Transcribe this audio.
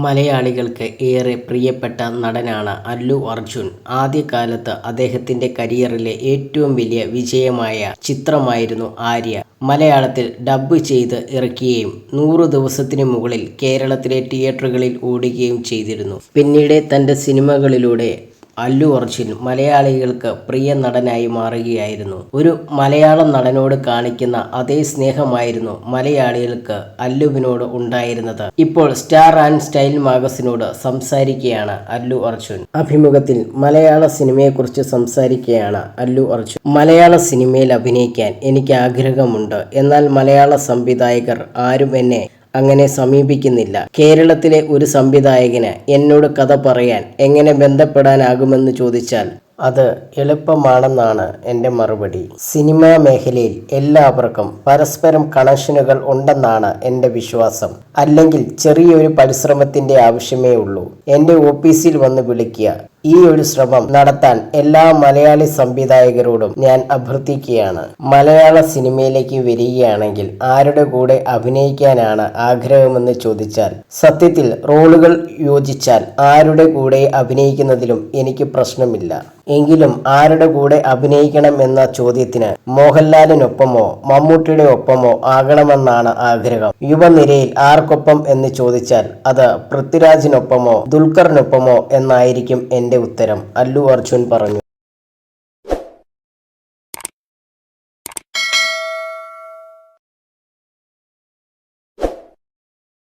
മലയാളികൾക്ക് ഏറെ പ്രിയപ്പെട്ട നടനാണ് അല്ലു അർജുൻ. ആദ്യകാലത്ത് അദ്ദേഹത്തിന്റെ കരിയറിലെ ഏറ്റവും വലിയ വിജയമായ ചിത്രമായിരുന്നു ആര്യ. മലയാളത്തിൽ ഡബ്ബ് ചെയ്ത് ഇറക്കുകയും 100 ദിവസത്തിനു മുകളിൽ കേരളത്തിലെ തിയേറ്ററുകളിൽ ഓടുകയും ചെയ്തിരുന്നു. പിന്നീട് തന്റെ സിനിമകളിലൂടെ അല്ലു അർജുൻ മലയാളികൾക്ക് പ്രിയ നടനായി മാറുകയായിരുന്നു. ഒരു മലയാളം നടനോട് കാണിക്കുന്ന അതേ സ്നേഹമായിരുന്നു മലയാളികൾക്ക് അല്ലുവിനോട് ഉണ്ടായിരുന്നത്. ഇപ്പോൾ സ്റ്റാർ ആൻഡ് സ്റ്റൈൽ മാഗസിനോട് സംസാരിക്കുകയാണ് അല്ലു അർജുൻ. അഭിമുഖത്തിൽ മലയാള സിനിമയെക്കുറിച്ച് സംസാരിക്കുകയാണ് അല്ലു അർജുൻ. മലയാള സിനിമയിൽ അഭിനയിക്കാൻ എനിക്ക് ആഗ്രഹമുണ്ട്. എന്നാൽ മലയാള സംവിധായകർ ആരും എന്നെ അങ്ങനെ സമീപിക്കുന്നില്ല. കേരളത്തിലെ ഒരു സംവിധായകന് എന്നോട് കഥ പറയാൻ എങ്ങനെ ബന്ധപ്പെടാനാകുമെന്ന് ചോദിച്ചാൽ അത് എളുപ്പമാണെന്നാണ് എൻ്റെ മറുപടി. സിനിമാ മേഖലയിൽ എല്ലാവർക്കും പരസ്പരം കണക്ഷനുകൾ ഉണ്ടെന്നാണ് എൻ്റെ വിശ്വാസം. അല്ലെങ്കിൽ ചെറിയൊരു പരിശ്രമത്തിൻ്റെ ആവശ്യമേ ഉള്ളൂ. എൻ്റെ ഓഫീസിൽ വന്ന് വിളിക്കുക. ഈ ഒരു ശ്രമം നടത്താൻ എല്ലാ മലയാളി സംവിധായകരോടും ഞാൻ അഭ്യർത്ഥിക്കുകയാണ്. മലയാള സിനിമയിലേക്ക് വരികയാണെങ്കിൽ ആരുടെ കൂടെ അഭിനയിക്കാനാണ് ആഗ്രഹമെന്ന് ചോദിച്ചാൽ സത്യത്തിൽ റോളുകൾ യോജിച്ചാൽ ആരുടെ കൂടെ അഭിനയിക്കുന്നതിലും എനിക്ക് പ്രശ്നമില്ല. എങ്കിലും ആരുടെ കൂടെ അഭിനയിക്കണം എന്ന ചോദ്യത്തിന് മോഹൻലാലിനൊപ്പമോ മമ്മൂട്ടിയുടെ ഒപ്പമോ ആകണമെന്നാണ് ആഗ്രഹം. യുവനിരയിൽ ആർക്കൊപ്പം എന്ന് ചോദിച്ചാൽ അത് പൃഥ്വിരാജിനൊപ്പമോ ദുൽഖറിനൊപ്പമോ എന്നായിരിക്കും എൻ്റെ ഉത്തരം, അല്ലു അർജുൻ പറഞ്ഞു.